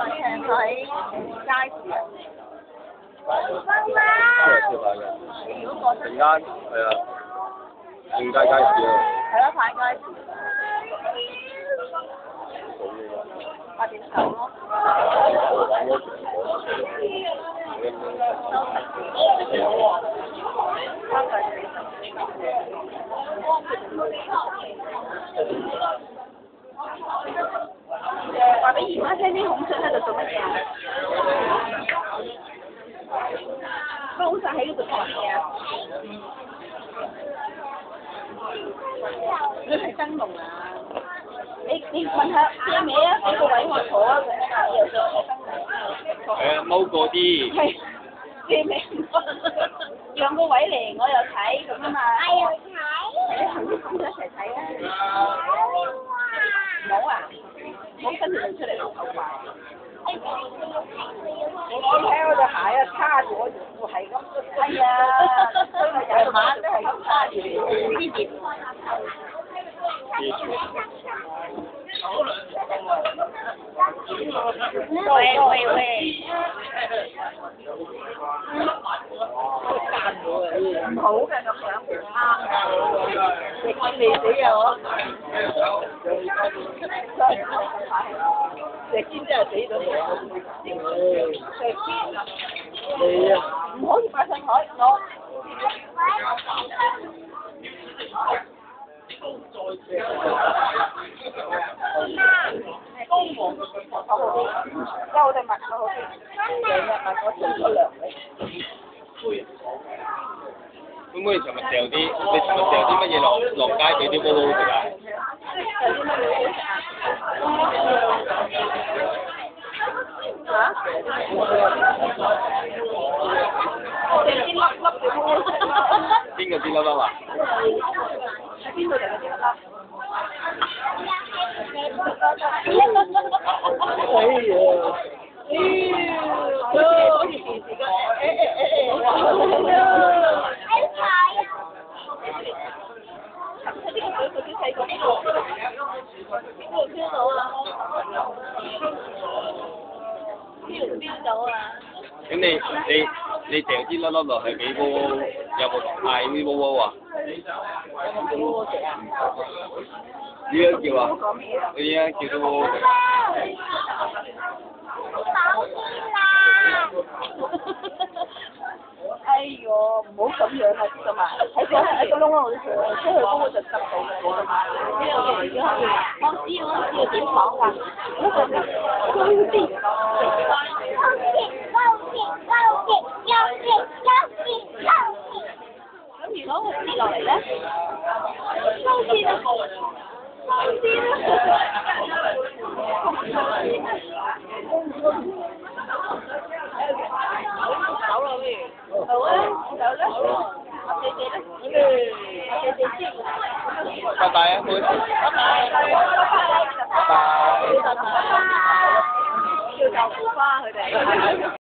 平喺街市啊。出嚟食飯嘅。如果過陣間係啊，正街街市啊。係咯，派街市。8.9咯。話俾姨媽聽啲孔雀喺度做乜嘢啊？個孔雀喺嗰度做乜嘢啊？你睇燈籠啊？你問下借尾啊，俾個位我坐啊，佢又想睇燈籠。踎過啲。係，借尾讓個位嚟，我又睇咁啊嘛。我又睇。係啊，同啲孔雀一齊睇啊！冇啊！冇伸條脷出嚟好怪。我睇我隻鞋啊，叉住我條褲係咁。係啊，成晚都係咁叉住呢碟。喂。唔好嘅咁樣，唔啱嘅。食煙未死啊我。食煙真係死咗我。食煙啊！係啊！唔可以擺上台，我。收定物好啲，兩日物我沖咗涼嘅。可唔可以尋日掉啲？你尋日掉啲乜嘢落街俾啲毛毛食啊？有啲乜嘢好食啊？嚇？掉啲粒粒嘅毛毛。邊個啲粒粒啊？喺邊度嚟嘅啲粒粒？咁你掉啲粒粒落去俾毛毛，有冇嗌啲毛毛啊？點樣叫啊？我依家叫到毛毛食。哎呦，唔好咁樣啊，知道嘛？喺個窿嗰度出去嗰個就執到嘅。我知道點講㗎？嗰個係高啲。咁如果佢跌落嚟咧？高啲啊！高啲走啦不如。好啊，走啦。我謝謝啦。我謝謝先。拜拜啊，妹。